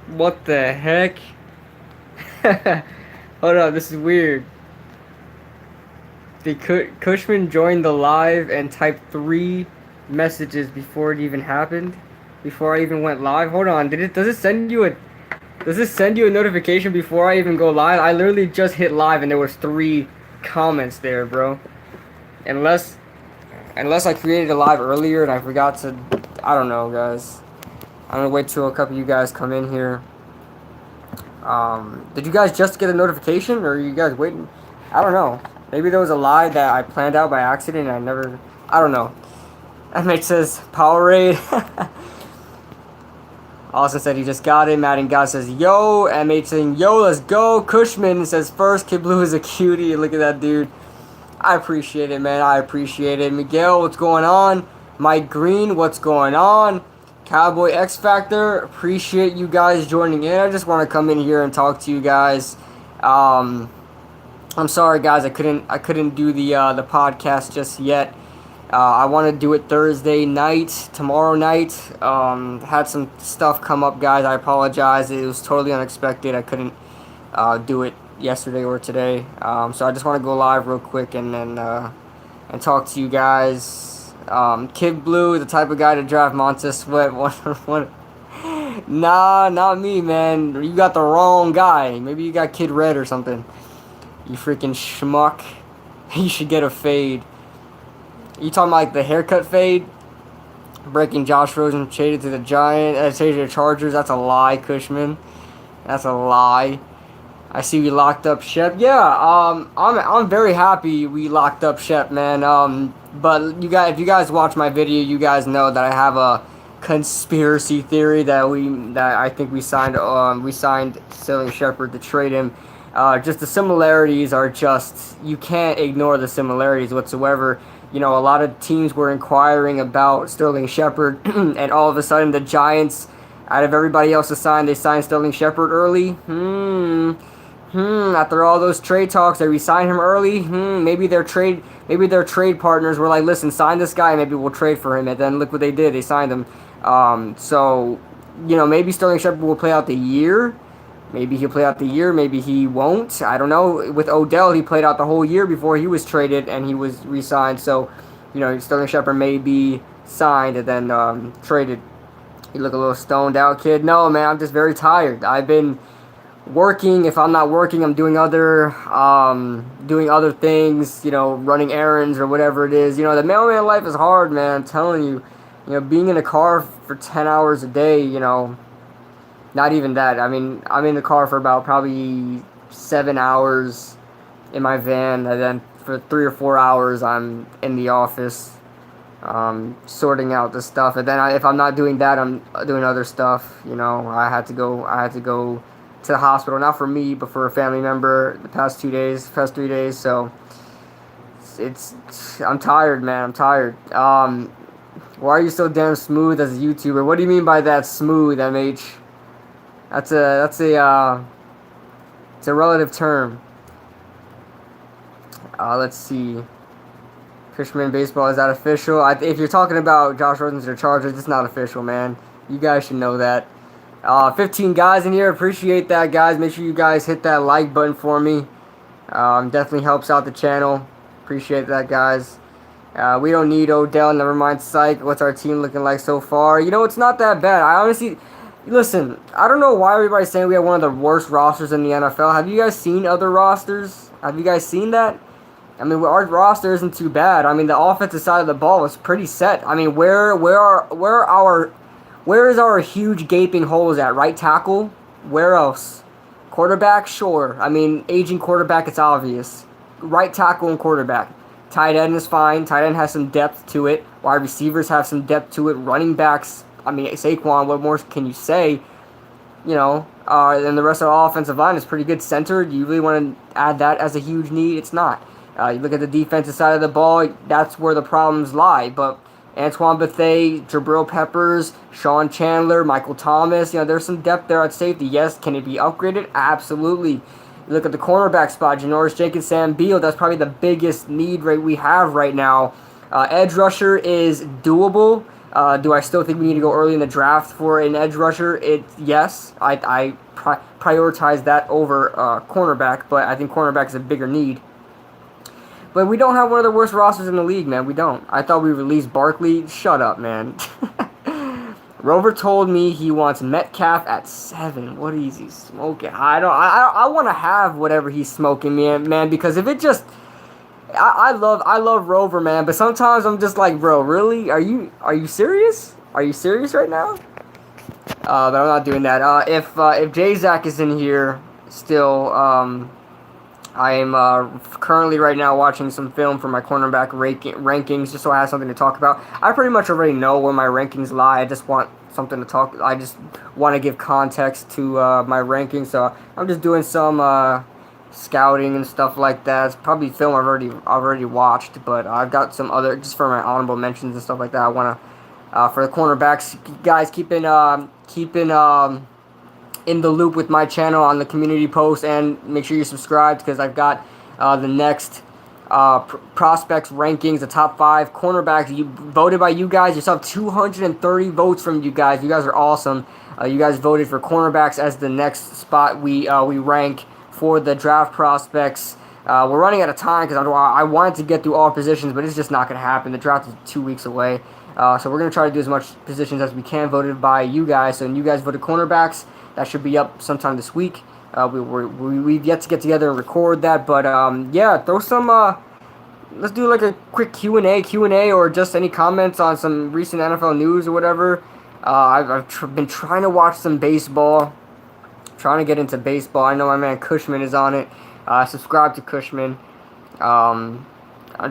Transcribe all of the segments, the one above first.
What the heck? Hold on, this is weird. The Cushman joined the live and typed three messages before it even happened. Before I even went live. Hold on, does it send you a notification before I even go live? I literally just hit live and there was three comments there, bro. Unless unless I created a live earlier and I forgot to, I don't know, guys. I'm gonna wait till a couple of you guys come in here. Did you guys just get a notification, or are you guys waiting? I don't know. Maybe there was a lie that I planned out by accident and I never. I don't know. MH says Powerade. Austin said he just got it. Madden God says yo. MH saying yo, let's go. Cushman says first. Kid Blue is a cutie. Look at that dude. I appreciate it, man. I appreciate it. Miguel, what's going on? Mike Green, what's going on? Cowboy X Factor, appreciate you guys joining in. I just want to come in here and talk to you guys. I'm sorry, guys. I couldn't do the podcast just yet. I want to do it Thursday night, tomorrow night. Had some stuff come up, guys. I apologize. It was totally unexpected. I couldn't do it yesterday or today. So I just want to go live real quick and then and talk to you guys. Kid Blue, the type of guy to draft Montez Sweat. Nah, not me, man. You got the wrong guy. Maybe you got Kid Red or something. You freaking schmuck. You should get a fade. You talking about like the haircut fade? Breaking Josh Rosen traded to the traded to the Chargers. That's a lie, Cushman. That's a lie. I see we locked up Shep. Yeah, I'm very happy we locked up Shep, man. But if you guys watch my video, you guys know that I have a conspiracy theory that I think we signed Sterling Shepard to trade him. Just the similarities are just, you can't ignore the similarities whatsoever. You know, a lot of teams were inquiring about Sterling Shepard, and all of a sudden the Giants, out of everybody else they signed Sterling Shepard early. After all those trade talks, they re-signed him early. Maybe their trade partners were like, listen, sign this guy, maybe we'll trade for him. And then look what they did, they signed him. So, you know, maybe Sterling Shepard will play out the year. Maybe he'll play out the year, maybe he won't. I don't know. With Odell, he played out the whole year before he was traded and he was re-signed. So, you know, Sterling Shepard may be signed and then traded. You look a little stoned out, kid. No, man, I'm just very tired. I've been working. If I'm not working, I'm doing other things, you know, running errands or whatever it is. You know, the mailman life is hard, man. I'm telling you. You know, being in a car for 10 hours a day, you know, not even that. I mean, I'm in the car for about probably 7 hours in my van, and then for 3 or 4 hours, I'm in the office, sorting out the stuff. And then if I'm not doing that, I'm doing other stuff. You know, I had to go to the hospital, not for me, but for a family member the past 3 days. So I'm tired, man. I'm tired. Why are you so damn smooth as a YouTuber? What do you mean by that, smooth, MH? It's a relative term. Let's see. Fisherman baseball, is that official? If you're talking about Josh Rosen to the Chargers, it's not official, man. You guys should know that. 15 guys in here. Appreciate that, guys. Make sure you guys hit that like button for me. Definitely helps out the channel. Appreciate that, guys. We don't need Odell. Never mind, psych. What's our team looking like so far? You know, it's not that bad. I honestly... Listen, I don't know why everybody's saying we have one of the worst rosters in the NFL. Have you guys seen other rosters? Have you guys seen that? I mean, our roster isn't too bad. I mean, the offensive side of the ball is pretty set. I mean, where is our huge gaping holes at? Right tackle? Where else? Quarterback? Sure. I mean, aging quarterback, it's obvious. Right tackle and quarterback. Tight end is fine. Tight end has some depth to it. Wide receivers have some depth to it. Running backs, I mean, Saquon, what more can you say? You know, and the rest of the offensive line is pretty good. Center, do you really want to add that as a huge need? It's not. You look at the defensive side of the ball, that's where the problems lie. But Antoine Bethea, Jabril Peppers, Sean Chandler, Michael Thomas, you know, there's some depth there at safety. Yes, can it be upgraded? Absolutely. You look at the cornerback spot, Janoris Jenkins, Sam Beal, that's probably the biggest need we have right now. Edge rusher is doable. Do I still think we need to go early in the draft for an edge rusher? Yes. I prioritize that over cornerback, but I think cornerback is a bigger need. But we don't have one of the worst rosters in the league, man. We don't. I thought we released Barkley. Shut up, man. Rover told me he wants Metcalf at 7. What is he smoking? I want to have whatever he's smoking, man. Because if it just, I love Rover, man. But sometimes I'm just like, bro, really? Are you serious? Are you serious right now? But I'm not doing that. If J-Zack is in here still, I am currently right now watching some film for my cornerback rankings, just so I have something to talk about. I pretty much already know where my rankings lie. I just want something to talk. I just want to give context to my rankings. So I'm just doing some scouting and stuff like that. It's probably film I've already watched, but I've got some other just for my honorable mentions and stuff like that. I want to for the cornerbacks, guys, keeping in the loop with my channel on the community post, and make sure you subscribe because I've got the next prospects rankings, the top 5 cornerbacks voted by you guys. You still have 230 votes from you guys. You guys are awesome. You guys voted for cornerbacks as the next spot we rank for the draft prospects. We're running out of time because I wanted to get through all positions, but it's just not going to happen. The draft is 2 weeks away. So we're going to try to do as much positions as we can voted by you guys. So when you guys voted cornerbacks, that should be up sometime this week. We've yet to get together and record that, but yeah, throw some. Let's do like a quick Q&A, or just any comments on some recent NFL news or whatever. I've been trying to watch some baseball, trying to get into baseball. I know my man Cushman is on it. Subscribe to Cushman. I'm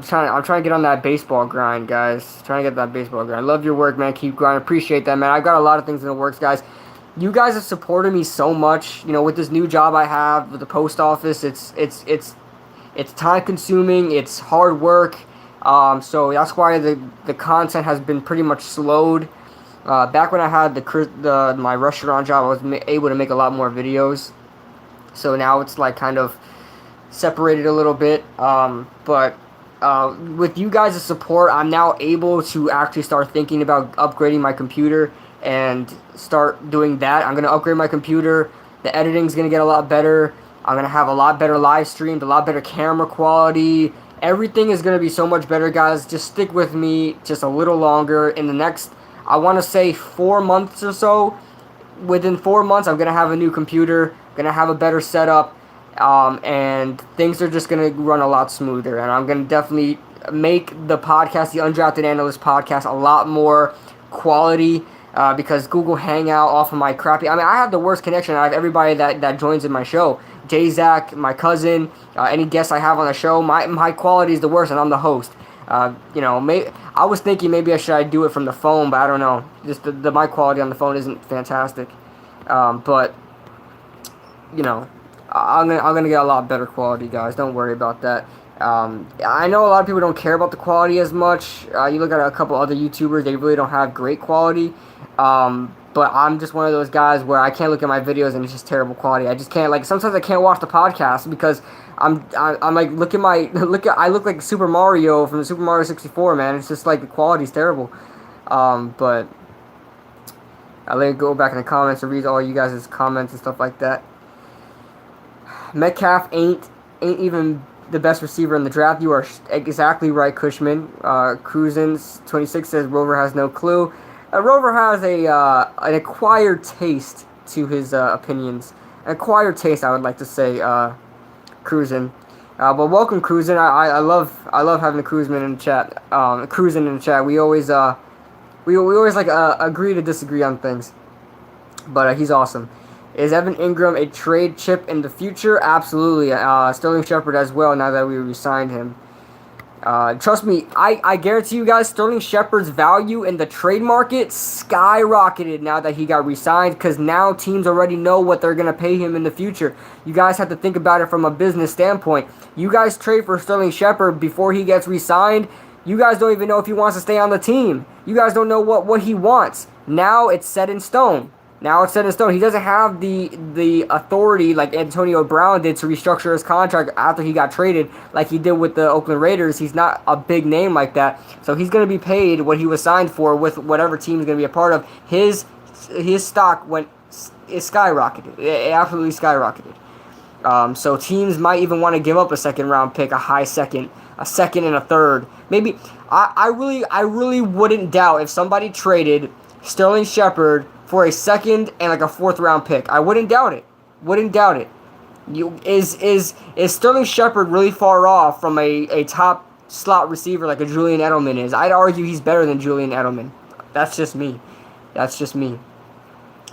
trying to get on that baseball grind, guys. Trying to get that baseball grind. Love your work, man. Keep grinding. Appreciate that, man. I've got a lot of things in the works, guys. You guys have supported me so much, with this new job I have with the post office. It's time consuming, it's hard work. So that's why the content has been pretty much slowed. Back when I had my restaurant job, I was able to make a lot more videos. So now it's like kind of separated a little bit. But with you guys' support, I'm now able to actually start thinking about upgrading my computer and start doing that. I'm going to upgrade my computer. The editing's going to get a lot better. I'm going to have a lot better live streams, a lot better camera quality. Everything is going to be so much better, guys. Just stick with me just a little longer. In the next, I want to say 4 months or so, within 4 months, I'm going to have a new computer, going to have a better setup, and things are just going to run a lot smoother. And I'm going to definitely make the podcast, the Undrafted Analyst podcast, a lot more quality. Because Google Hangout off of my crappy... I have the worst connection out of everybody that joins in my show. J-Zack, my cousin, any guests I have on the show, my quality is the worst, and I'm the host. I was thinking maybe I should do it from the phone, but I don't know. Just my quality on the phone isn't fantastic. But, I'm gonna get a lot better quality, guys. Don't worry about that. I know a lot of people don't care about the quality as much. You look at a couple other YouTubers, they really don't have great quality. But I'm just one of those guys where I can't look at my videos and it's just terrible quality. I just can't, sometimes I can't watch the podcast because I'm like, I look like Super Mario from Super Mario 64, man. It's just like the quality's terrible. But I'll let you go back in the comments and read all you guys' comments and stuff like that. Metcalf ain't even the best receiver in the draft. You are exactly right, Cushman. Cruisins26 says Rover has no clue. Rover has an acquired taste to his opinions. An acquired taste, I would like to say, Cruisin. But welcome, Cruisin. I love having the Cruisin in the chat. Cruisin in the chat. We always agree to disagree on things. But he's awesome. Is Evan Ingram a trade chip in the future? Absolutely. Sterling Shepard as well, now that we re-signed him. Trust me, I guarantee you guys, Sterling Shepard's value in the trade market skyrocketed now that he got re-signed, because now teams already know what they're going to pay him in the future. You guys have to think about it from a business standpoint. You guys trade for Sterling Shepard before he gets re-signed. You guys don't even know if he wants to stay on the team. You guys don't know what he wants. Now it's set in stone. Now it's set in stone. He doesn't have the authority like Antonio Brown did to restructure his contract after he got traded, like he did with the Oakland Raiders. He's not a big name like that, so he's going to be paid what he was signed for with whatever team he's going to be a part of. His stock it skyrocketed. It absolutely skyrocketed. So teams might even want to give up a second round pick, a high second, a second and a third. Maybe I really wouldn't doubt if somebody traded Sterling Shepard for a second and like a fourth round pick. I wouldn't doubt it. Wouldn't doubt it. Is Sterling Shepard really far off from a top slot receiver like a Julian Edelman is? I'd argue he's better than Julian Edelman. That's just me. That's just me.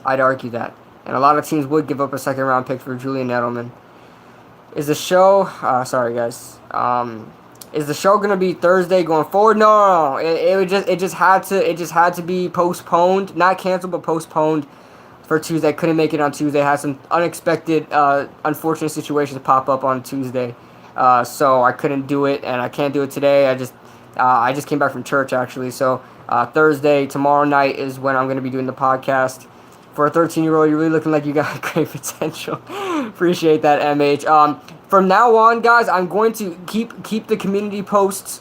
I'd argue that. And a lot of teams would give up a second round pick for Julian Edelman. Is the show? Sorry guys. Is the show gonna be Thursday going forward? No. It just had to be postponed, not canceled, but postponed for Tuesday. I couldn't make it on Tuesday. I had some unexpected, unfortunate situations pop up on Tuesday, so I couldn't do it, and I can't do it today. I just came back from church actually. So Thursday, tomorrow night is when I'm gonna be doing the podcast. For a 13-year-old, you're really looking like you got great potential. Appreciate that, MH. From now on, guys, I'm going to keep the community posts.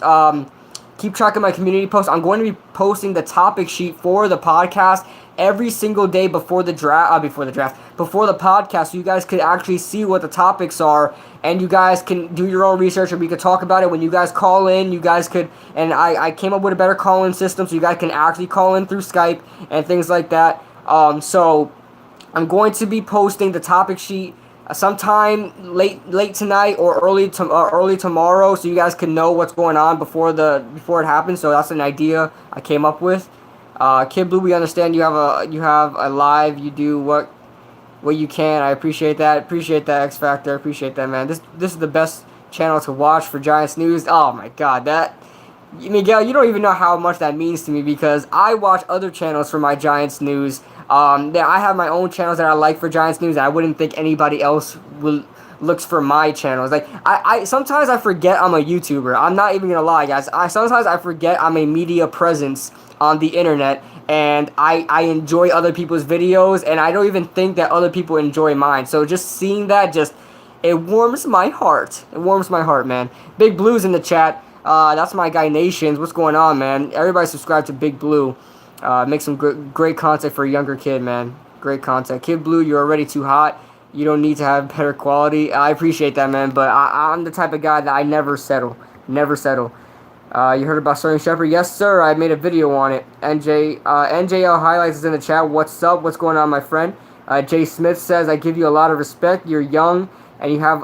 Keep track of my community posts. I'm going to be posting the topic sheet for the podcast every single day before the podcast, so you guys could actually see what the topics are, and you guys can do your own research, and we could talk about it when you guys call in. You guys could, and I came up with a better call-in system, so you guys can actually call in through Skype and things like that. So I'm going to be posting the topic sheet sometime late tonight or early tomorrow, so you guys can know what's going on before it happens. So that's an idea I came up with. Kid Blue, we understand you have a live. You do what you can. I appreciate that. Appreciate that, X Factor. Appreciate that, man. This is the best channel to watch for Giants news. Oh my God, Miguel, you don't even know how much that means to me, because I watch other channels for my Giants news. I have my own channels that I like for Giants news, and I wouldn't think anybody else looks for my channels. Like I sometimes I forget I'm a YouTuber. I'm not even gonna lie, guys. Sometimes I forget I'm a media presence on the internet, and I enjoy other people's videos, and I don't even think that other people enjoy mine. So just seeing that, it warms my heart. It warms my heart, man. Big Blue's in the chat. That's my guy Nations. What's going on, man? Everybody subscribe to Big Blue. Make some great content for a younger kid, man. Great content. Kid Blue, you're already too hot. You don't need to have better quality. I appreciate that, man, but I'm the type of guy that I never settle. Never settle. You heard about Sterling Shepard? Yes, sir. I made a video on it. NJL Highlights is in the chat. What's up? What's going on, my friend? Jay Smith says, I give you a lot of respect. You're young, and you have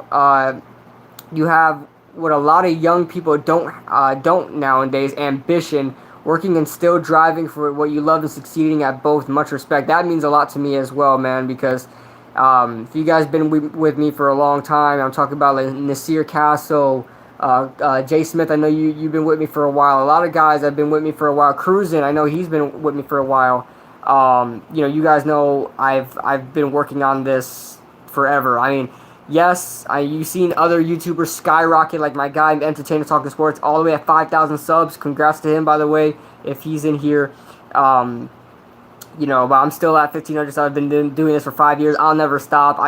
what a lot of young people don't nowadays: ambition, working and still driving for what you love and succeeding at both. Much respect. That means a lot to me as well, man, because if you guys been with me for a long time, I'm talking about like Nasir Castle, Jay Smith. I know you've been with me for a while. A lot of guys have been with me for a while. Cruising, I know he's been with me for a while. You guys know I've been working on this forever. I mean, yes, you've seen other YouTubers skyrocket, like my guy, Entertainer Talking Sports, all the way at 5,000 subs. Congrats to him, by the way, if he's in here. But I'm still at 1,500 subs. I've been doing this for 5 years. I'll never stop.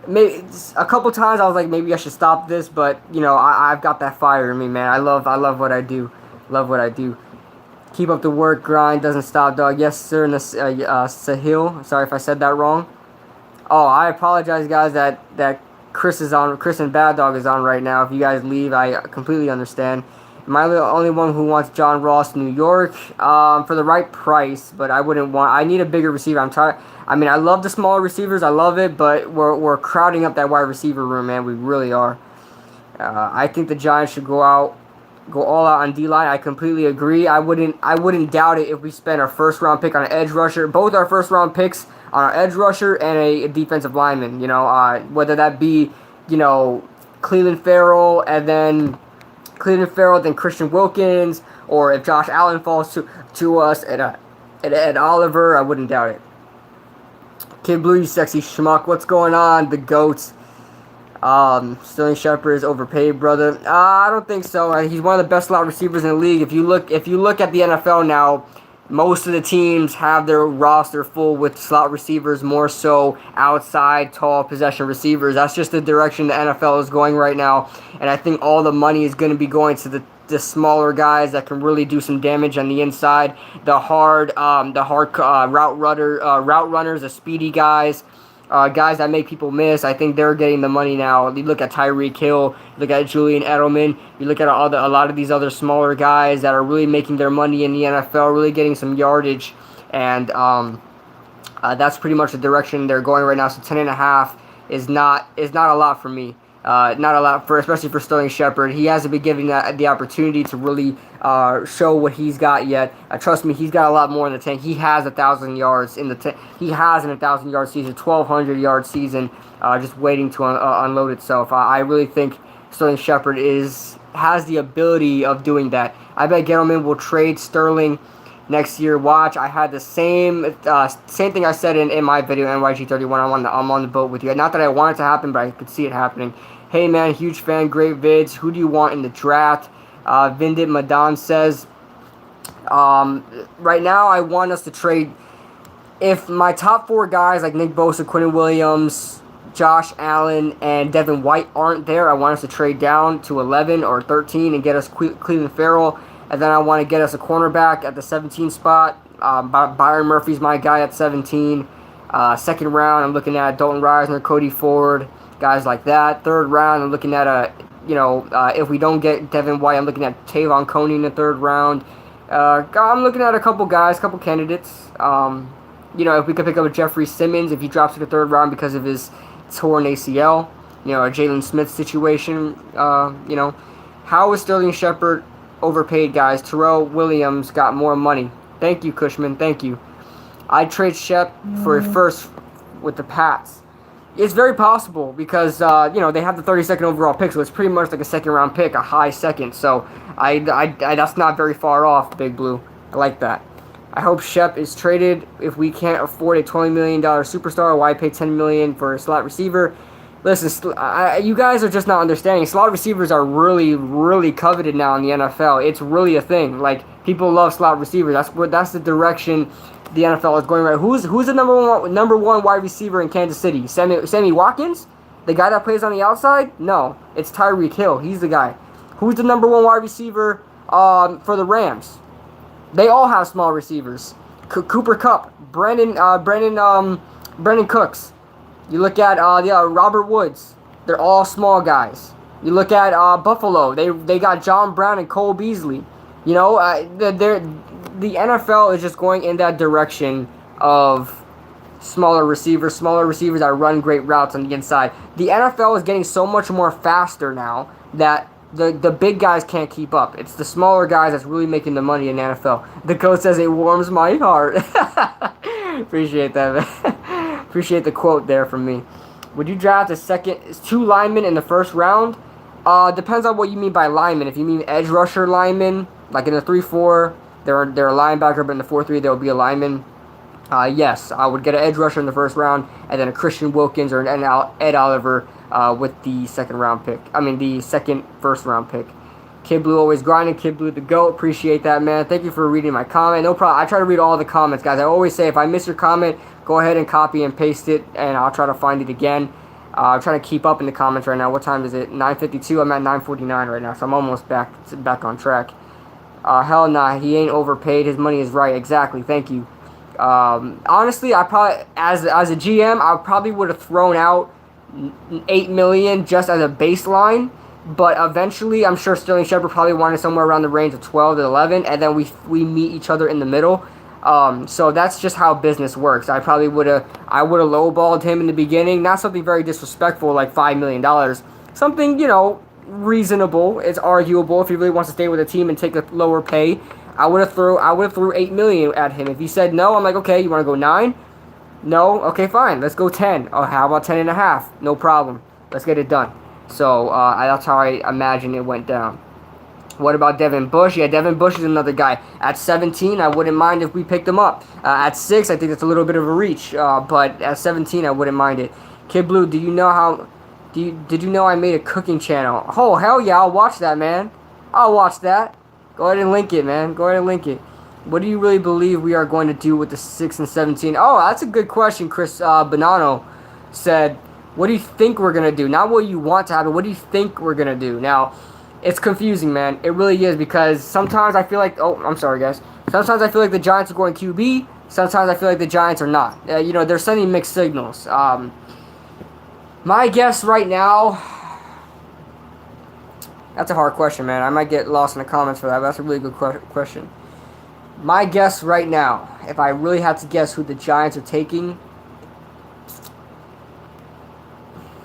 Maybe a couple times I was like, maybe I should stop this, but I've got that fire in me, man. I love what I do. Love what I do. Keep up the work, grind doesn't stop, dog. Yes, sir. Sahil. Sorry if I said that wrong. Oh, I apologize, guys, that Chris and Bad Dog is on right now. If you guys leave, I completely understand. Am I the only one who wants John Ross, New York? For the right price, but I need a bigger receiver. I'm tired. I mean, I love the smaller receivers. I love it, but we're crowding up that wide receiver room, man. We really are. I think the Giants should go all out on D-line. I completely agree. I wouldn't doubt it if we spent our first round pick on an edge rusher. Both our first round picks on our edge rusher and a defensive lineman. Whether that be Cleveland Farrell, then Christian Wilkins, or if Josh Allen falls to us at Ed Oliver, I wouldn't doubt it. Kid Blue, you sexy schmuck. What's going on? The GOATs. Sterling Shepard is overpaid, brother. I don't think so. He's one of the best slot receivers in the league. If you look at the NFL now, most of the teams have their roster full with slot receivers, more so outside tall possession receivers. That's just the direction the NFL is going right now, and I think all the money is going to be going to the smaller guys that can really do some damage on the inside. The hard route runners, the speedy guys. Guys that make people miss, I think they're getting the money now. You look at Tyreek Hill, you look at Julian Edelman, you look at a lot of these other smaller guys that are really making their money in the NFL, really getting some yardage, and that's pretty much the direction they're going right now. So 10.5 is not a lot for me. Not a lot especially for Sterling Shepard. He hasn't been given the opportunity to really show what he's got yet. Trust me, he's got a lot more in the tank. He has 1,000 yards in the tank. He has an 1,000-yard season, 1,200-yard season, just waiting to unload itself. I really think Sterling Shepard has the ability of doing that. I bet Gettleman will trade Sterling next year. Watch. I had the same thing I said in my video, NYG31. I'm on the boat with you. Not that I want it to happen, but I could see it happening. Hey man, huge fan, great vids. Who do you want in the draft? Vindit Madan says, right now I want us to trade. If my top 4 guys like Nick Bosa, Quinnen Williams, Josh Allen, and Devin White aren't there, I want us to trade down to 11 or 13 and get us Cleveland Farrell. And then I want to get us a cornerback at the 17 spot. Byron Murphy's my guy at 17. Second round, I'm looking at Dalton Risner, Cody Ford, guys like that. Third round, I'm looking at if we don't get Devin White, I'm looking at Tavon Coney in the third round. I'm looking at a couple guys, couple candidates. If we could pick up a Jeffrey Simmons if he drops to the third round because of his torn ACL. A Jalen Smith situation. How is Sterling Shepard overpaid, guys? Terrell Williams got more money. Thank you, Cushman. Thank you. I'd trade Shep for a first with the Pats. It's very possible because they have the 32nd overall pick, so it's pretty much like a second round pick, a high second. So I that's not very far off, Big Blue. I like that. I hope Shep is traded. If we can't afford a $20 million superstar, why pay $10 million for a slot receiver? Listen, you guys are just not understanding. Slot receivers are really, really coveted now in the NFL. It's really a thing. Like, people love slot receivers. That's the direction the NFL is going right. Who's the number one wide receiver in Kansas City? Sammy Watkins, the guy that plays on the outside? No, it's Tyreek Hill. He's the guy. Who's the number one wide receiver for the Rams? They all have small receivers. Cooper Kupp, Brandon Cooks. You look at Robert Woods. They're all small guys. You look at Buffalo. They got John Brown and Cole Beasley. The NFL is just going in that direction of smaller receivers that run great routes on the inside. The NFL is getting so much more faster now that the big guys can't keep up. It's the smaller guys that's really making the money in the NFL. The coach says it warms my heart. Appreciate that, man. Appreciate the quote there from me. Would you draft two linemen in the first round? Depends on what you mean by linemen. If you mean edge rusher linemen, like in the 3-4, they're a linebacker, but in the 4-3, they'll be a lineman. Yes, I would get an edge rusher in the first round, and then a Christian Wilkins or an Ed Oliver with the second first round pick. Kid Blue always grinding. Kid Blue the GOAT. Appreciate that, man. Thank you for reading my comment. No problem. I try to read all the comments, guys. I always say if I miss your comment, go ahead and copy and paste it, and I'll try to find it again. I'm trying to keep up in the comments right now. What time is it? 9:52. I'm at 9:49 right now, so I'm almost back on track. Hell nah, he ain't overpaid. His money is right. Exactly. Thank you. Honestly, I probably as a GM, I probably would have thrown out $8 million just as a baseline. But eventually, I'm sure Sterling Shepard probably wanted somewhere around the range of 12 to 11, and then we meet each other in the middle. So that's just how business works. I would have lowballed him in the beginning. Not something very disrespectful like $5 million. Something, reasonable. It's arguable if he really wants to stay with the team and take a lower pay. I would have threw $8 million at him. If he said no, I'm like, okay, you want to go 9? No, okay, fine. Let's go 10. Oh, how about 10.5? No problem. Let's get it done. So that's how I imagine it went down. What about Devin Bush? Yeah, Devin Bush is another guy. At 17, I wouldn't mind if we picked him up. At 6, I think that's a little bit of a reach. But at 17, I wouldn't mind it. Kid Blue, did you know I made a cooking channel? Oh, hell yeah, I'll watch that, man. I'll watch that. Go ahead and link it, man. Go ahead and link it. What do you really believe we are going to do with the 6 and 17? Oh, that's a good question. Chris Bonanno said, what do you think we're going to do? Not what you want to happen. What do you think we're going to do? Now, it's confusing, man. It really is, because sometimes I feel like, oh, I'm sorry, guys. Sometimes I feel like the Giants are going QB. Sometimes I feel like the Giants are not. They're sending mixed signals. My guess right now, that's a hard question, man. I might get lost in the comments for that, but that's a really good question. My guess right now, if I really had to guess who the Giants are taking,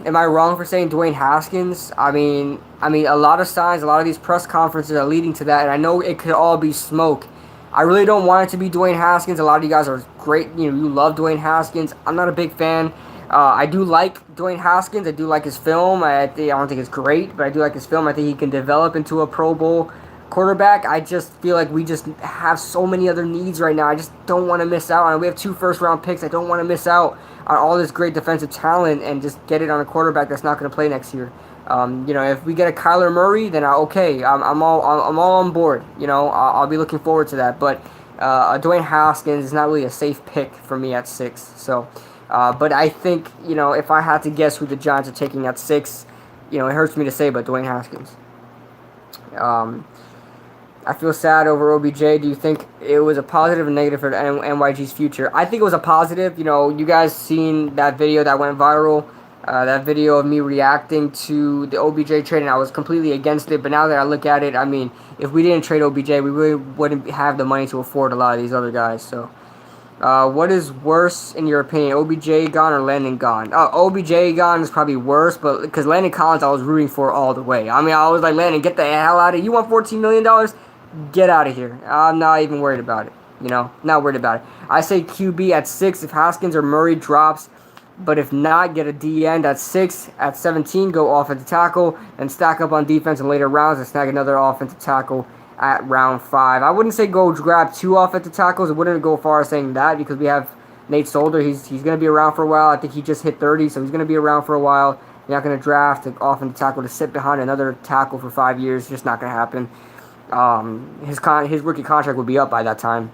am I wrong for saying Dwayne Haskins? I mean, a lot of signs, a lot of these press conferences are leading to that, and I know it could all be smoke. I really don't want it to be Dwayne Haskins. A lot of you guys are great. You love Dwayne Haskins. I'm not a big fan. I do like Dwayne Haskins. I do like his film. I don't think it's great, but I do like his film. I think he can develop into a Pro Bowl quarterback. I just feel like we just have so many other needs right now. I just don't want to miss out on it. We have 2 first-round picks. I don't want to miss out on all this great defensive talent and just get it on a quarterback that's not going to play next year. If we get a Kyler Murray, then I'm all on board. I'll be looking forward to that. But Dwayne Haskins is not really a safe pick for me at 6. So, but I think if I had to guess who the Giants are taking at 6, it hurts me to say, but Dwayne Haskins. I feel sad over OBJ. Do you think it was a positive or negative for NYG's future? I think it was a positive. You guys seen that video that went viral. That video of me reacting to the OBJ trade, and I was completely against it. But now that I look at it, I mean, if we didn't trade OBJ, we really wouldn't have the money to afford a lot of these other guys. So, what is worse in your opinion, OBJ gone or Landon gone? OBJ gone is probably worse, but because Landon Collins I was rooting for all the way. I mean, I was like, Landon, get the hell out of here. You want $14 million? Get out of here. I'm not even worried about it. Not worried about it. I say QB at 6 if Haskins or Murray drops. But if not, get a D end at 6. At 17, go offensive tackle and stack up on defense in later rounds and snag another offensive tackle at round 5. I wouldn't say go grab 2 offensive tackles. I wouldn't go far as saying that because we have Nate Solder. He's going to be around for a while. I think he just hit 30, so he's going to be around for a while. You're not going to draft an offensive tackle to sit behind another tackle for 5 years. It's just not going to happen. His rookie contract will be up by that time.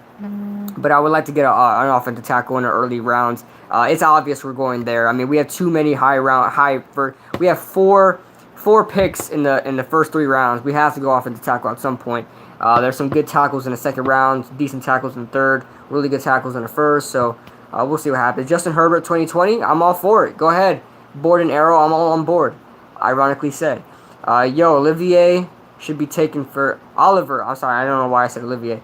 But I would like to get an offensive tackle in the early rounds. It's obvious we're going there. I mean, we have too many we have four picks in the first 3 rounds. We have to go offensive tackle at some point. There's some good tackles in the second round, decent tackles in the third, really good tackles in the first. So we'll see what happens. Justin Herbert 2020, I'm all for it. Go ahead, board and arrow. I'm all on board. Ironically said. Olivier should be taken for Oliver. I'm sorry, I don't know why I said Olivier.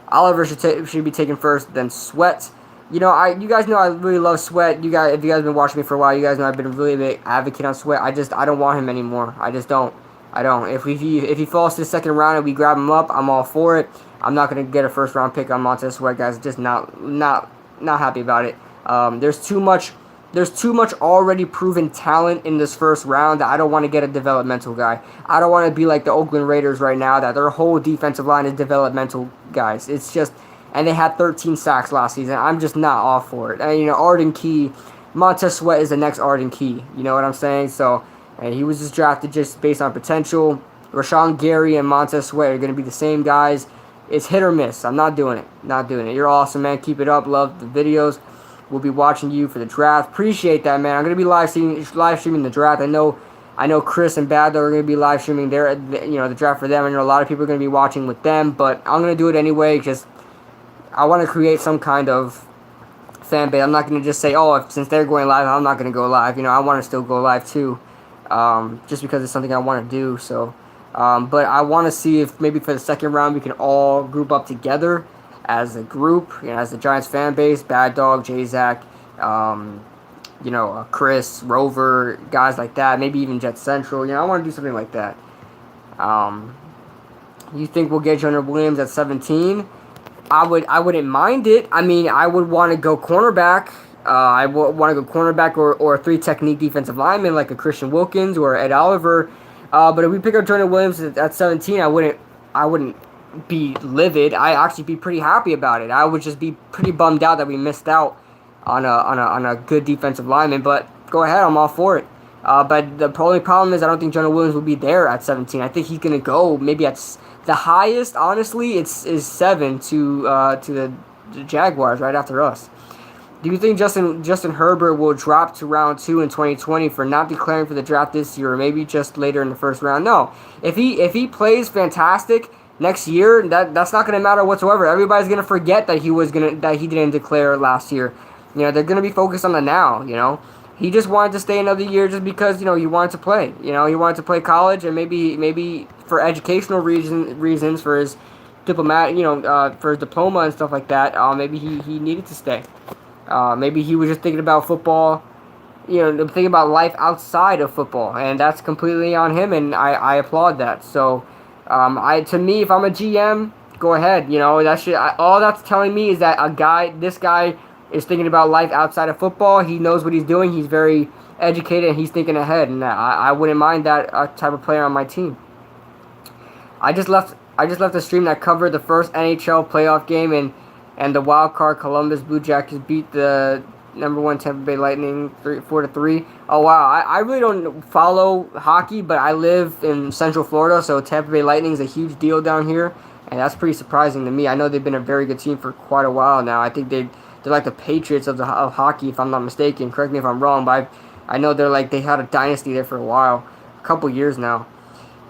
Oliver should be taken first, then Sweat. You guys know I really love Sweat. If you guys have been watching me for a while, you guys know I've been a really big advocate on Sweat. I don't want him anymore. I just don't. I don't. If he falls to the second round and we grab him up, I'm all for it. I'm not gonna get a first round pick on Montez Sweat, guys. Just not happy about it. There's too much already proven talent in this first round that I don't want to get a developmental guy. I don't want to be like the Oakland Raiders right now that their whole defensive line is developmental guys. It's just, and they had 13 sacks last season. I'm just not all for it. And, Arden Key, Montez Sweat is the next Arden Key. You know what I'm saying? So, and he was just drafted just based on potential. Rashawn Gary and Montez Sweat are going to be the same guys. It's hit or miss. I'm not doing it. Not doing it. You're awesome, man. Keep it up. Love the videos. We'll be watching you for the draft. Appreciate that, man. I'm gonna be live streaming the draft. I know Chris and Bad are gonna be live streaming the draft for them. I know a lot of people are gonna be watching with them, but I'm gonna do it anyway because I want to create some kind of fan base. I'm not gonna just say, since they're going live, I'm not gonna go live. I want to still go live too, just because it's something I want to do. So, but I want to see if maybe for the second round we can all group up together as a group, as the Giants fan base, Bad Dog, J-Zack, Chris, Rover, guys like that, maybe even Jet Central. I want to do something like that. You think we'll get Jonah Williams at 17? I wouldn't mind it. I mean, I would want to go cornerback. I would want to go cornerback or a 3 technique defensive lineman like a Christian Wilkins or Ed Oliver. But if we pick up Jonah Williams at 17, I wouldn't be livid. I actually be pretty happy about it. I would just be pretty bummed out that we missed out on a good defensive lineman. But go ahead, I'm all for it. But the only problem is I don't think Jonah Williams will be there at 17. I think he's gonna go maybe at the highest. Honestly, it's is 7 to the Jaguars right after us. Do you think Justin Herbert will drop to round 2 in 2020 for not declaring for the draft this year, or maybe just later in the first round? No, if he plays fantastic next year, that's not gonna matter whatsoever. Everybody's gonna forget that he didn't declare last year. They're gonna be focused on the now. He just wanted to stay another year just because he wanted to play. He wanted to play college, and maybe for educational reasons for his for his diploma and stuff like that. Maybe he needed to stay. Maybe he was just thinking about football, thinking about life outside of football, and that's completely on him, and I applaud that. So, to me, if I'm a GM, go ahead. All that's telling me is that this guy is thinking about life outside of football. He knows what he's doing. He's very educated, and he's thinking ahead, and I wouldn't mind that type of player on my team. I just left a stream that covered the first NHL playoff game, and the wild card Columbus Blue Jackets beat the number 1 Tampa Bay Lightning 4-3. Oh wow, I really don't follow hockey, but I live in Central Florida, so Tampa Bay Lightning is a huge deal down here, and that's pretty surprising to me. I know they've been a very good team for quite a while now. I think they're like the Patriots of hockey, if I'm not mistaken. Correct me if I'm wrong, but I know they had a dynasty there for a while, a couple years now.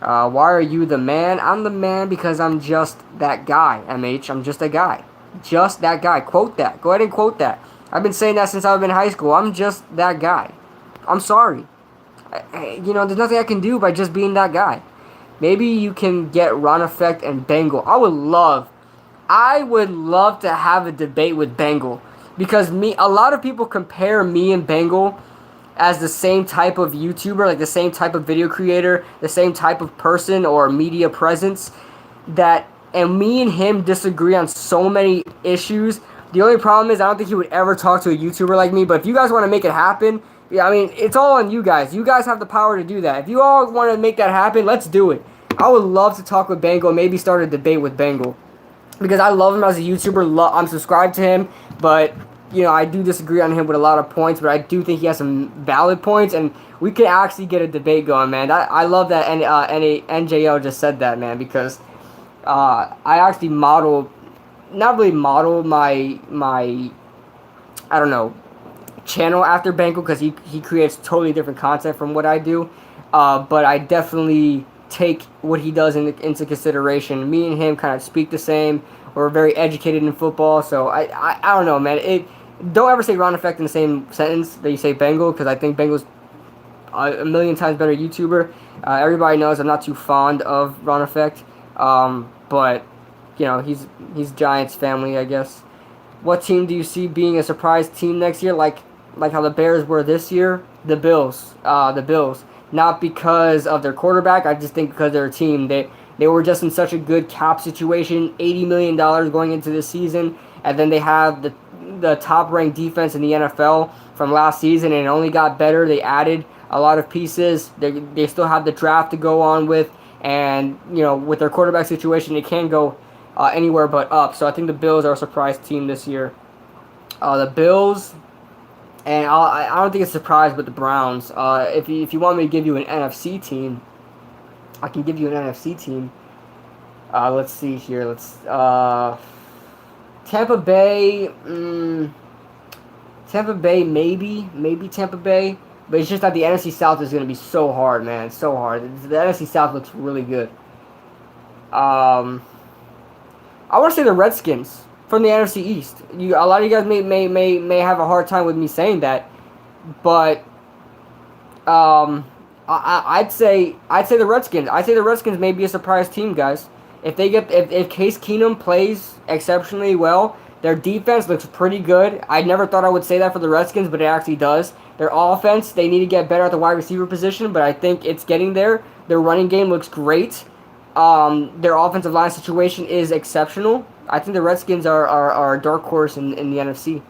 Why are you the man? I'm the man because I'm just that guy, MH. I'm just a guy. Just that guy. Quote that. Go ahead and quote that. I've been saying that since I've been in high school. I'm just that guy. I'm sorry. There's nothing I can do by just being that guy. Maybe you can get Ron Effect and Bengal. I would love to have a debate with Bengal, because a lot of people compare me and Bengal as the same type of YouTuber, like the same type of video creator, the same type of person or media presence, and me and him disagree on so many issues. The only problem is I don't think he would ever talk to a YouTuber like me, but if you guys want to make it happen, it's all on you guys. You guys have the power to do that. If you all want to make that happen, let's do it. I would love to talk with Bengal, maybe start a debate with Bengal, because I love him as a YouTuber. I'm subscribed to him, but I do disagree on him with a lot of points, but I do think he has some valid points, and we can actually get a debate going, man. I love that NJL just said that, man, because I actually not really model my I don't know, channel after Bengal, because he creates totally different content from what I do, but I definitely take what he does into consideration. Me and him kind of speak the same. We're very educated in football, so I don't know, man. Don't ever say Ron Effect in the same sentence that you say Bengal, because I think Bengal's a million times better YouTuber. Everybody knows I'm not too fond of Ron Effect, but he's Giants family, I guess. What team do you see being a surprise team next year, like how the Bears were this year? The Bills. The Bills. Not because of their quarterback. I just think because they're a team. They were just in such a good cap situation, $80 million going into this season, and then they have the top-ranked defense in the NFL from last season, and it only got better. They added a lot of pieces. They still have the draft to go on with, and with their quarterback situation, it can go anywhere but up. So I think the Bills are a surprise team this year. The Bills, and I don't think it's a surprise, but the Browns. If you want me to give you an NFC team, I can give you an NFC team. Let's see here. Tampa Bay. Tampa Bay, maybe Tampa Bay. But it's just that the NFC South is going to be so hard, man. It's so hard. The NFC South looks really good. I want to say the Redskins from the NFC East. A lot of you guys may have a hard time with me saying that, but I'd say the Redskins. I'd say the Redskins may be a surprise team, guys. If Case Keenum plays exceptionally well, their defense looks pretty good. I never thought I would say that for the Redskins, but it actually does. Their offense, they need to get better at the wide receiver position, but I think it's getting there. Their running game looks great. Their offensive line situation is exceptional. I think the Redskins are a dark horse in the NFC.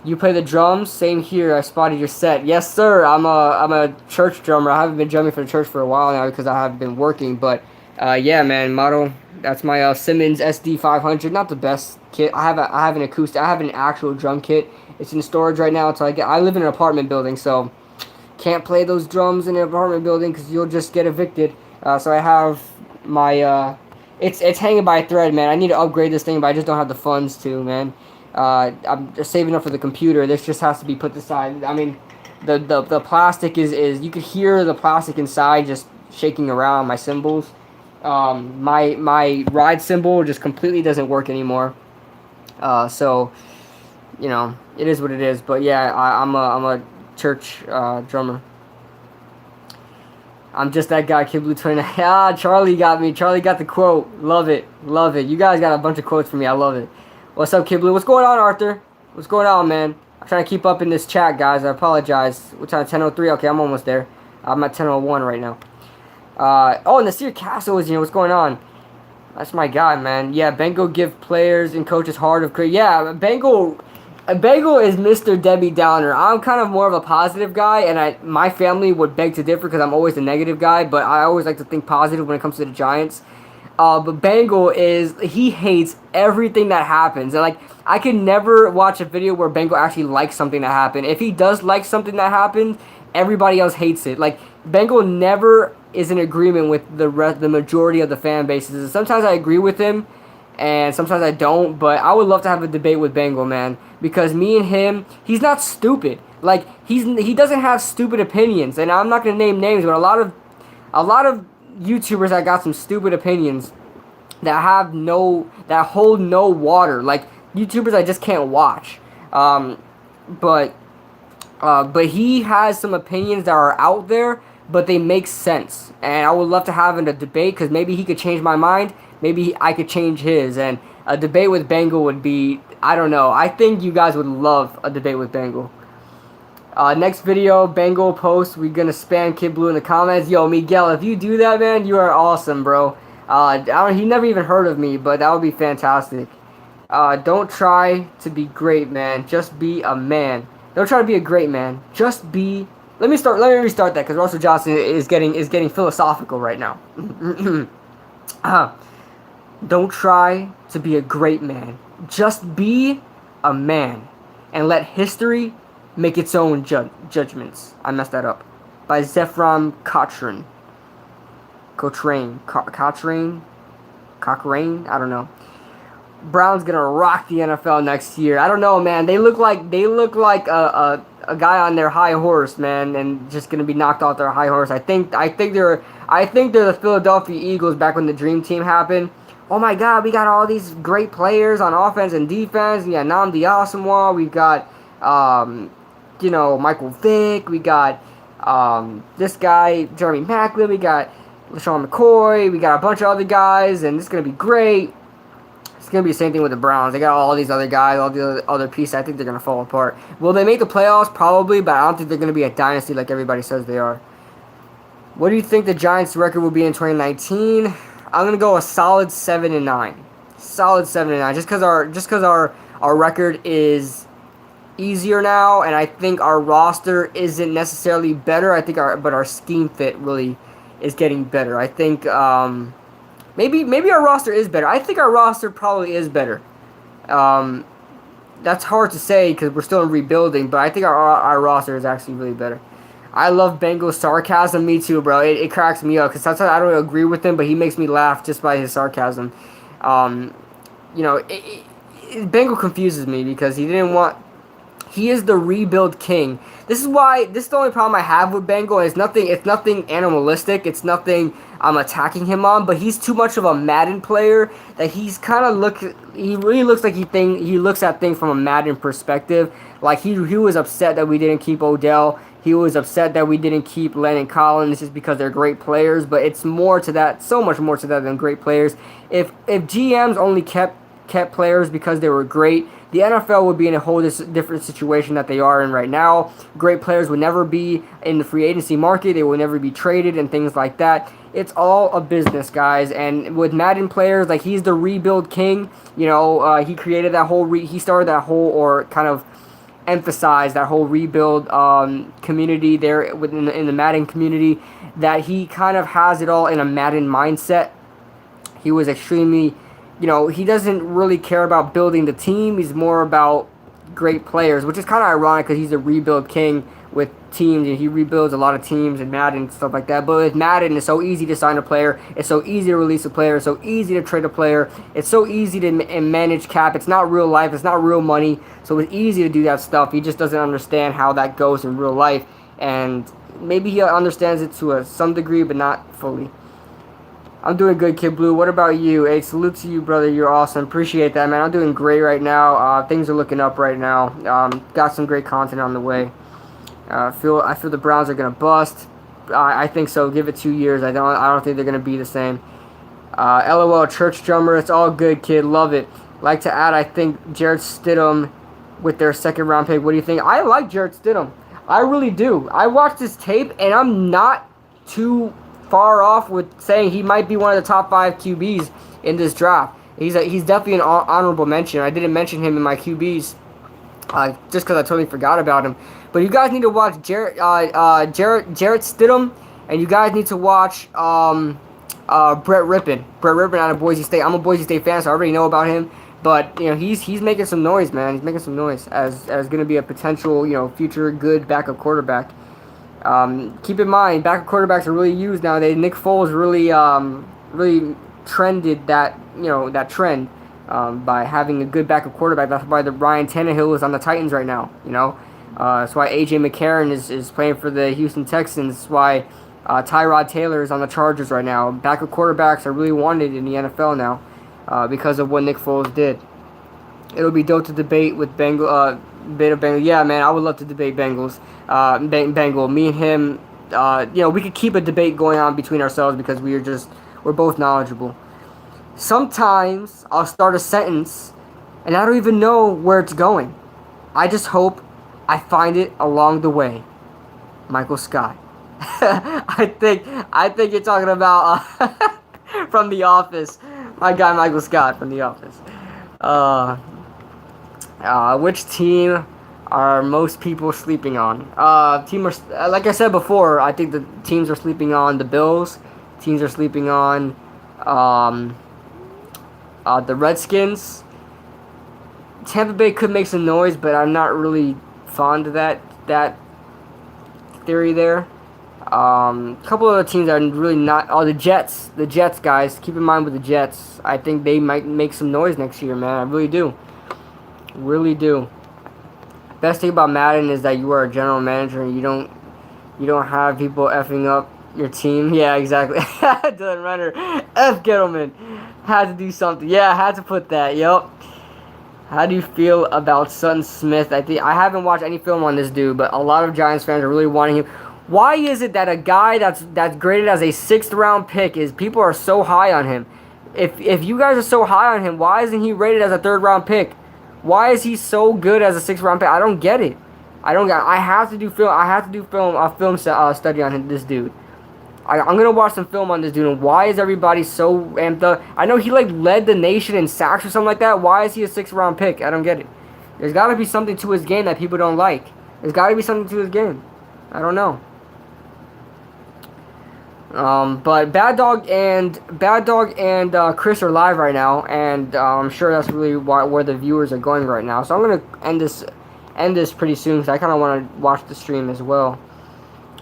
You play the drums? Same here. I spotted your set. Yes, sir. I'm a church drummer. I haven't been drumming for the church for a while now because I have been working. But yeah, man, model. That's my Simmons SD500. Not the best kit. I have an acoustic. I have an actual drum kit. It's in storage right now until I live in an apartment building, so can't play those drums in an apartment building because you'll just get evicted. So I have my it's hanging by a thread, man. I need to upgrade this thing, but I just don't have the funds to, man. I'm just saving up for the computer. This just has to be put aside. I mean, the plastic is you could hear the plastic inside just shaking around my cymbals. My ride cymbal just completely doesn't work anymore. So you know, it is what it is. But yeah, I'm a church drummer. I'm just that guy, Kid Blue 29. Ah, Charlie got me. Charlie got the quote. Love it. Love it. You guys got a bunch of quotes for me. I love it. What's up, Kid Blue? What's going on, Arthur? What's going on, man? I'm trying to keep up in this chat, guys. I apologize. What time? 10:03? Okay, I'm almost there. I'm at 10:01 right now. Oh, and Nasir Castle is here. What's going on? That's my guy, man. Yeah, Bengal give players and coaches heart of crazy. Yeah, Bengal is Mr. Debbie Downer. I'm kind of more of a positive guy, and my family would beg to differ because I'm always the negative guy, but I always like to think positive when it comes to the Giants. But Bengal he hates everything that happens. And, like, I can never watch a video where Bengal actually likes something that happened. If he does like something that happened, everybody else hates it. Like, Bengal never is in agreement with the majority of the fan bases. Sometimes I agree with him, and sometimes I don't, but I would love to have a debate with Bengal, man, because me and him, he's not stupid. Like, he doesn't have stupid opinions, and I'm not gonna name names, but a lot of YouTubers that got some stupid opinions that hold no water, like YouTubers I just can't watch. But he has some opinions that are out there, but they make sense, and I would love to have a debate because maybe he could change my mind. Maybe I could change his, and a debate with Bengal would be, I don't know. I think you guys would love a debate with Bengal. Next video, Bengal post. We're going to spam Kid Blue in the comments. Yo, Miguel, if you do that, man, you are awesome, bro. He never even heard of me, but that would be fantastic. Don't try to be great, man. Just be a man. Don't try to be a great man. Just be... Let me restart that because Russell Johnson is getting philosophical right now. Don't try to be a great man. Just be a man. And let history make its own judgments. I messed that up. By Zephram Cochrane. Cochrane? I don't know. Brown's gonna rock the NFL next year. I don't know, man. They look like a guy on their high horse, man, and just gonna be knocked off their high horse. I think they're the Philadelphia Eagles back when the Dream Team happened. Oh my God, we got all these great players on offense and defense. We got Nnamdi Asomugha. We got Michael Vick. We got this guy Jeremy Maclin. We got LaShawn McCoy. We got a bunch of other guys, and it's gonna be great. It's going to be the same thing with the Browns. They got all these other guys, all the other pieces. I think they're going to fall apart. Will they make the playoffs? Probably, but I don't think they're going to be a dynasty like everybody says they are. What do you think the Giants' record will be in 2019? I'm going to go a solid 7-9. Solid 7-9. Just because our record is easier now, and I think our roster isn't necessarily better. I think our scheme fit really is getting better. I think... Maybe our roster is better. I think our roster probably is better. That's hard to say because we're still in rebuilding, but I think our roster is actually really better. I love Bengal's sarcasm. Me too, bro. It cracks me up because sometimes I don't agree with him, but he makes me laugh just by his sarcasm. Bengal confuses me because he is the rebuild king. This is the only problem I have with Bengal. It's nothing animalistic. It's nothing I'm attacking him on, but he's too much of a Madden player that he really looks like he looks at things from a Madden perspective. Like he was upset that we didn't keep Odell. He was upset that we didn't keep Landon Collins just because they're great players, but it's more to that, so much more to that than great players. If GMs only kept players because they were great, the NFL would be in a whole different situation that they are in right now. Great players would never be in the free agency market. They would never be traded and things like that. It's all a business, guys. And with Madden players, like he's the rebuild king. He created that whole, he started that whole, or kind of emphasized that whole rebuild community there in the Madden community. That he kind of has it all in a Madden mindset. He was extremely... he doesn't really care about building the team. He's more about great players, which is kind of ironic because he's a rebuild king with teams, and he rebuilds a lot of teams and Madden and stuff like that. But with Madden, it's so easy to sign a player, it's so easy to release a player, it's so easy to trade a player, it's so easy to manage cap. It's not real life, it's not real money, so it's easy to do that stuff. He just doesn't understand how that goes in real life, and maybe he understands it to some degree, but not fully. I'm doing good, Kid Blue. What about you? Hey, salute to you, brother. You're awesome. Appreciate that, man. I'm doing great right now. Things are looking up right now. Got some great content on the way. I feel the Browns are gonna bust. I think so. Give it 2 years. I don't think they're gonna be the same. LOL, church drummer. It's all good, kid. Love it. Like to add, I think Jarrett Stidham with their second round pick. What do you think? I like Jarrett Stidham. I really do. I watched this tape, and I'm not too far off with saying he might be one of the top 5 QBs in this draft. He's definitely an honorable mention. I didn't mention him in my QBs just because I totally forgot about him. But you guys need to watch Jarrett Stidham, and you guys need to watch Brett Rippon. Brett Rippon out of Boise State. I'm a Boise State fan, so I already know about him. But he's making some noise, man. He's making some noise as going to be a potential future good backup quarterback. Keep in mind, backup quarterbacks are really used nowadays. Nick Foles really trended that that trend by having a good backup quarterback. That's why the Ryan Tannehill is on the Titans right now. That's why AJ McCarron is playing for the Houston Texans. That's why Tyrod Taylor is on the Chargers right now. Backup quarterbacks are really wanted in the NFL now because of what Nick Foles did. It'll be dope to debate with Bengal. Yeah, man, I would love to debate Bengals. Bengal. Me and him. We could keep a debate going on between ourselves because we're both knowledgeable. Sometimes I'll start a sentence and I don't even know where it's going. I just hope I find it along the way. Michael Scott. I think you're talking about from The Office. My guy Michael Scott from The Office. Which team are most people sleeping on? Like I said before, I think the teams are sleeping on the Bills. Teams are sleeping on the Redskins. Tampa Bay could make some noise, but I'm not really fond of that theory there. A couple of other teams are really not. Oh, the Jets. The Jets, guys. Keep in mind with the Jets. I think they might make some noise next year, man. I really do. Really do. Best thing about Madden is that you are a general manager and you don't have people effing up your team. Yeah, exactly. Dylan Renner. F Gettleman. Had to do something. Yeah, I had to put that. Yep. How do you feel about Sutton Smith? I haven't watched any film on this dude, but a lot of Giants fans are really wanting him. Why is it that a guy that's graded as a 6th round pick people are so high on him? If you guys are so high on him, why isn't he rated as a 3rd round pick? Why is he so good as a 6th round pick? I don't get it. I have to do film. I have to do film study on this dude. I'm gonna watch some film on this dude. And why is everybody so amped up? I know he led the nation in sacks or something like that. Why is he a 6th round pick? I don't get it. There's got to be something to his game that people don't like. There's got to be something to his game. I don't know. But Bad Dog and Chris are live right now, and I'm sure that's really where the viewers are going right now. So I'm gonna end this pretty soon because I kind of want to watch the stream as well.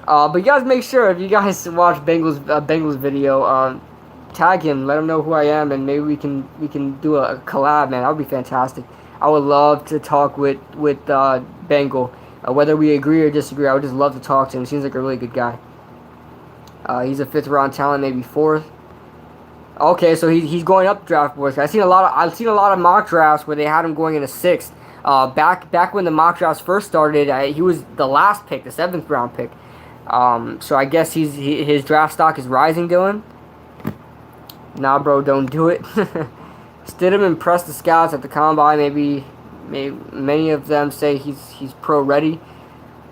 But you guys make sure if you guys watch Bengals video, tag him, let him know who I am, and maybe we can do a collab, man. That would be fantastic. I would love to talk with Bengal, whether we agree or disagree. I would just love to talk to him. He seems like a really good guy. He's a 5th round talent, maybe 4th. Okay, so he's going up the draft boards. I've seen a lot of mock drafts where they had him going in a 6th. Back when the mock drafts first started, he was the last pick, the 7th round pick. So I guess his draft stock is rising, Dylan. Nah, bro, don't do it. Stidham impressed the scouts at the combine. Maybe many of them say he's pro ready.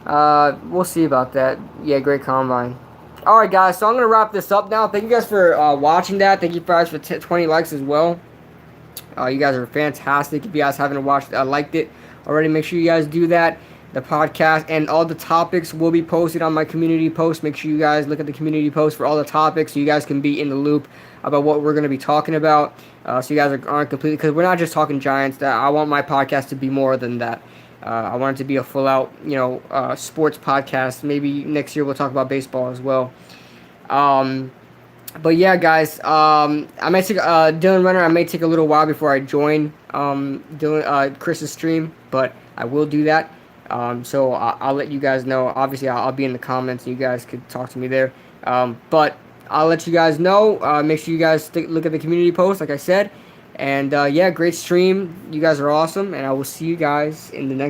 We'll see about that. Yeah, great combine. Alright, guys, so I'm going to wrap this up now. Thank you guys for watching that. Thank you guys for 20 likes as well. You guys are fantastic. If you guys haven't liked it already, make sure you guys do that. the podcast, and all the topics will be posted on my community post. Make sure you guys look at the community post for all the topics so you guys can be in the loop about what we're going to be talking about. So you guys aren't completely, because we're not just talking Giants. I want my podcast to be more than that. I want it to be a full-out, sports podcast. Maybe next year we'll talk about baseball as well. But yeah, guys, I might take Dylan Renner. I may take a little while before I join Chris's stream, but I will do that. So I'll let you guys know. Obviously, I'll be in the comments, and you guys could talk to me there. But I'll let you guys know. Make sure you guys look at the community post, like I said. And yeah, great stream. You guys are awesome, and I will see you guys in the next.